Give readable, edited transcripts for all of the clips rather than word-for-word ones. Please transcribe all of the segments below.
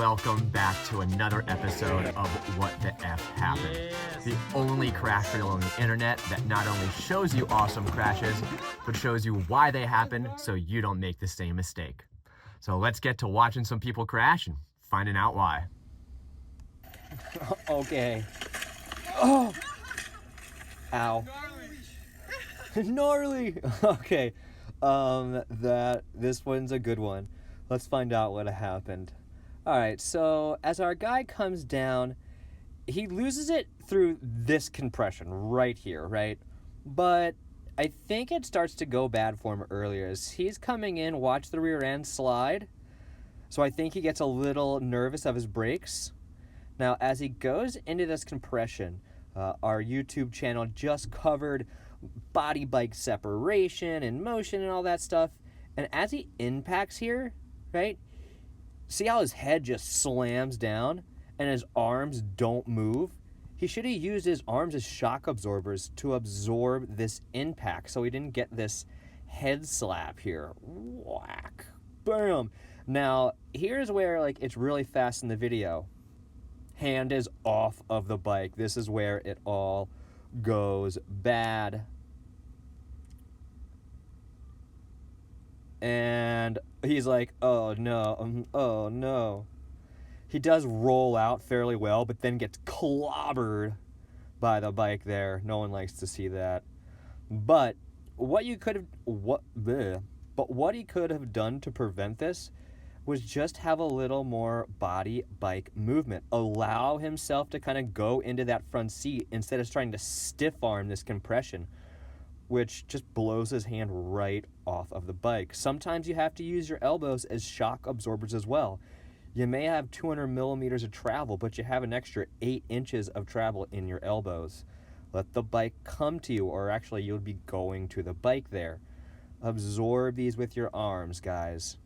welcome back to another episode of What the F Happened. Yes. The only crash reel on the internet that not only shows you awesome crashes, but shows you why they happen so you don't make the same mistake. So let's get to watching some people crash and finding out why. Okay. Oh! Ow. Gnarly! Okay. This one's a good one. Let's find out what happened. Alright, so as our guy comes down, he loses it through this compression right here, right? But I think it starts to go bad for him earlier. As he's coming in, watch the rear end slide. So I think he gets a little nervous of his brakes. Now, as he goes into this compression, our YouTube channel just covered body bike separation and motion and all that stuff. And as he impacts here, right, see how his head just slams down and his arms don't move? He should have used his arms as shock absorbers to absorb this impact so he didn't get this head slap here. Whack. Bam. Now, here's where it's really fast in the video. Hand is off of the bike. This is where it all goes bad. And he's like, oh no, oh no. He does roll out fairly well, but then gets clobbered by the bike there. No one likes to see that. But what he could have done to prevent this was just have a little more body bike movement. Allow himself to kind of go into that front seat instead of trying to stiff arm this compression, which just blows his hand right off of the bike. Sometimes you have to use your elbows as shock absorbers as well. You may have 200 millimeters of travel, but you have an extra 8 inches of travel in your elbows. Let the bike come to you, or actually you'll be going to the bike there. Absorb these with your arms, guys.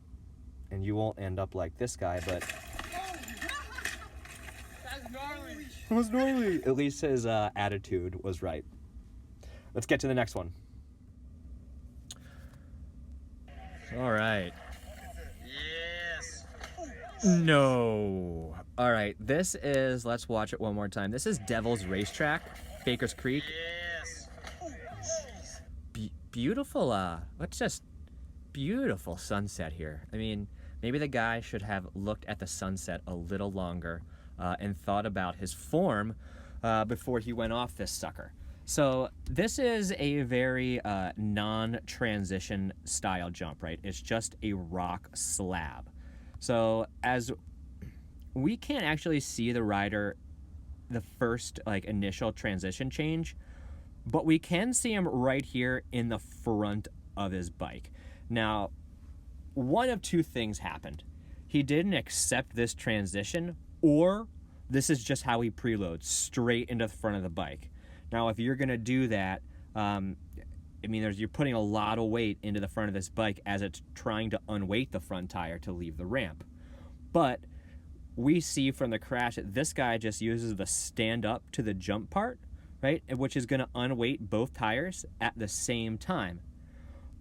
And you won't end up like this guy, but... That's gnarly. It was gnarly. At least his attitude was right. Let's get to the next one. All right. Yes. No. All right. This is, let's watch it one more time. This is Devil's Racetrack, Baker's Creek. Yes. Beautiful, let's just, beautiful sunset here. I mean, maybe the guy should have looked at the sunset a little longer and thought about his form before he went off this sucker. So this is a very non-transition style jump, right? It's just a rock slab. So as we can't actually see the rider, the first initial transition change, but we can see him right here in the front of his bike. Now, one of two things happened. He didn't accept this transition, or this is just how he preloads, straight into the front of the bike. Now, if you're going to do that, you're putting a lot of weight into the front of this bike as it's trying to unweight the front tire to leave the ramp. But we see from the crash that this guy just uses the stand up to the jump part, right? Which is going to unweight both tires at the same time.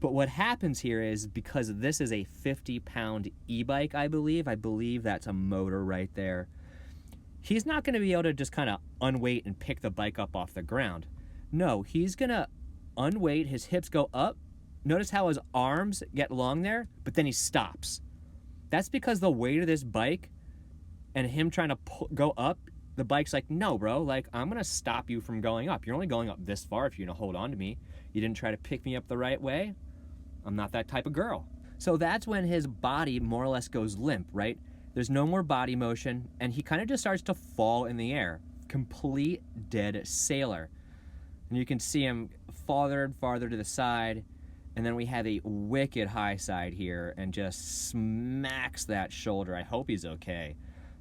But what happens here is, because this is a 50-pound e-bike, I believe that's a motor right there, he's not going to be able to just kind of unweight and pick the bike up off the ground. No, he's going to unweight, his hips go up. Notice how his arms get long there, but then he stops. That's because the weight of this bike and him trying to go up, the bike's like, no, bro, I'm going to stop you from going up. You're only going up this far if you're going to hold on to me. You didn't try to pick me up the right way. I'm not that type of girl. So that's when his body more or less goes limp, right? There's no more body motion, and he kind of just starts to fall in the air. Complete dead sailor. And you can see him farther and farther to the side, and then we have a wicked high side here and just smacks that shoulder. I hope he's okay.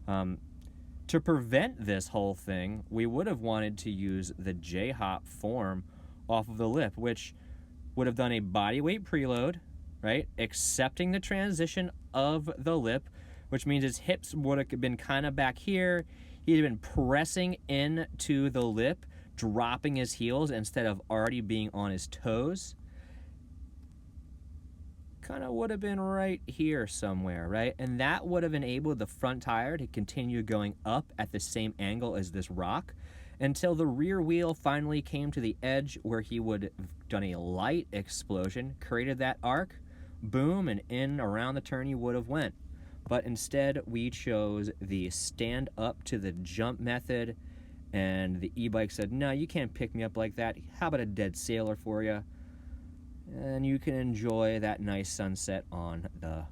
To prevent this whole thing, we would have wanted to use the J-hop form off of the lip, which would have done a body weight preload, right? Accepting the transition of the lip, which means his hips would have been kind of back here. He'd have been pressing into the lip, dropping his heels instead of already being on his toes. kind of would have been right here somewhere, right? And that would have enabled the front tire to continue going up at the same angle as this rock until the rear wheel finally came to the edge where he would have done a light explosion, created that arc, boom, and in around the turn you would have went. But instead, we chose the stand up to the jump method, and the e-bike said, no, you can't pick me up like that. How about a dead sailor for you? And you can enjoy that nice sunset on the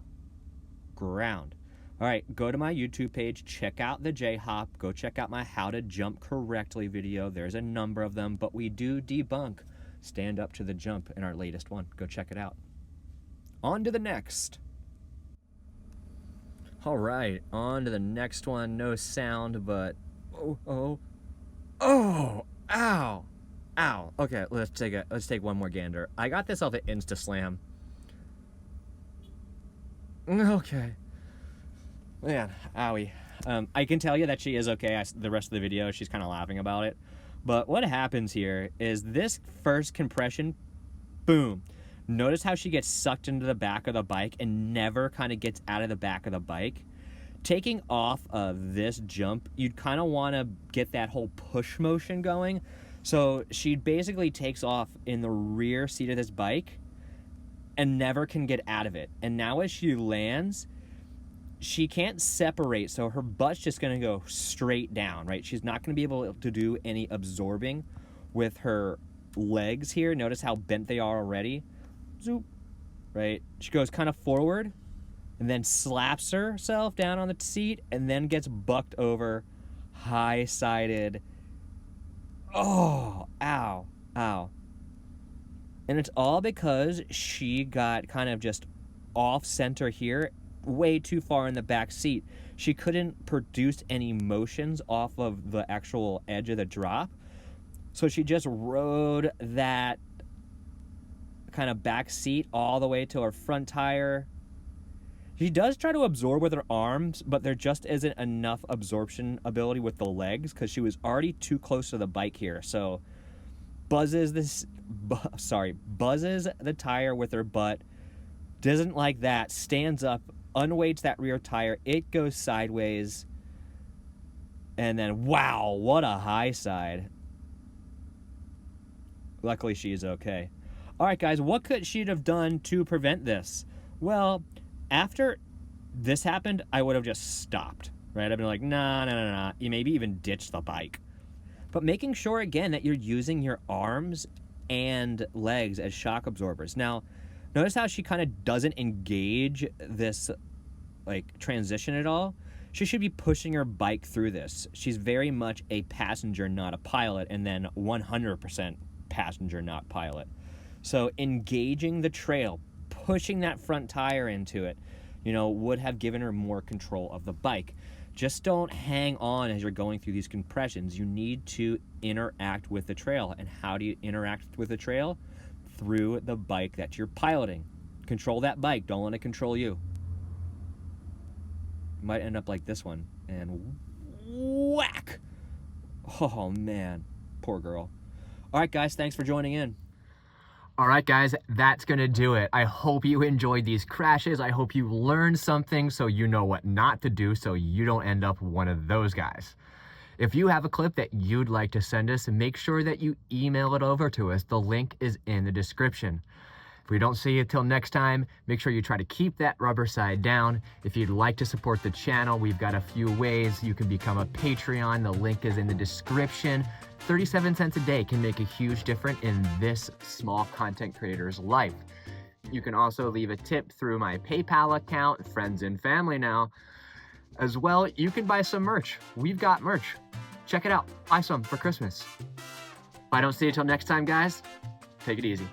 ground. All right, go to my YouTube page, check out the J-Hop, go check out my how to jump correctly video. There's a number of them, but we do debunk stand up to the jump in our latest one. Go check it out. On to the next. All right, on to the next one. No sound, but oh, ow. Okay, let's take one more gander. I got this off of InstaSlam. Okay. Man, owie. I can tell you that she is okay. The rest of the video, she's kind of laughing about it. But what happens here is this first compression, boom. Notice how she gets sucked into the back of the bike and never kind of gets out of the back of the bike. Taking off of this jump, you'd kind of want to get that whole push motion going. So she basically takes off in the rear seat of this bike and never can get out of it. And now as she lands, she can't separate, so her butt's just going to go straight down, right? She's not going to be able to do any absorbing with her legs here. Notice how bent they are already. Zoop, right? She goes kind of forward and then slaps herself down on the seat and then gets bucked over, high-sided. Oh, ow. And it's all because she got kind of just off-center here, way too far in the back seat. She couldn't produce any motions off of the actual edge of the drop. So she just rode that kind of back seat all the way to her front tire. She does try to absorb with her arms, but there just isn't enough absorption ability with the legs because she was already too close to the bike here. So buzzes the tire with her butt, doesn't like that, stands up, unweights that rear tire, it goes sideways, and then wow, what a high side. Luckily she's okay. All right, guys, what could she have done to prevent this? Well, after this happened, I would have just stopped, right? I've been like, nah. You maybe even ditch the bike. But making sure, again, that you're using your arms and legs as shock absorbers. Now, notice how she kind of doesn't engage this, like, transition at all? She should be pushing her bike through this. She's very much a passenger, not a pilot, and then 100% passenger, not pilot. So engaging the trail, pushing that front tire into it, would have given her more control of the bike. Just don't hang on as you're going through these compressions. You need to interact with the trail. And how do you interact with the trail? Through the bike that you're piloting. Control that bike. Don't let it control you. You might end up like this one. And whack! Oh, man. Poor girl. All right, guys. Thanks for joining in. All right, guys, that's going to do it. I hope you enjoyed these crashes. I hope you learned something so you know what not to do so you don't end up one of those guys. If you have a clip that you'd like to send us, make sure that you email it over to us. The link is in the description. If we don't see you till next time, make sure you try to keep that rubber side down. If you'd like to support the channel, we've got a few ways. You can become a Patreon. The link is in the description. 37 cents a day can make a huge difference in this small content creator's life. You can also leave a tip through my PayPal account, friends and family now. As well, you can buy some merch. We've got merch. Check it out. Buy some for Christmas. If I don't see you till next time, guys, take it easy.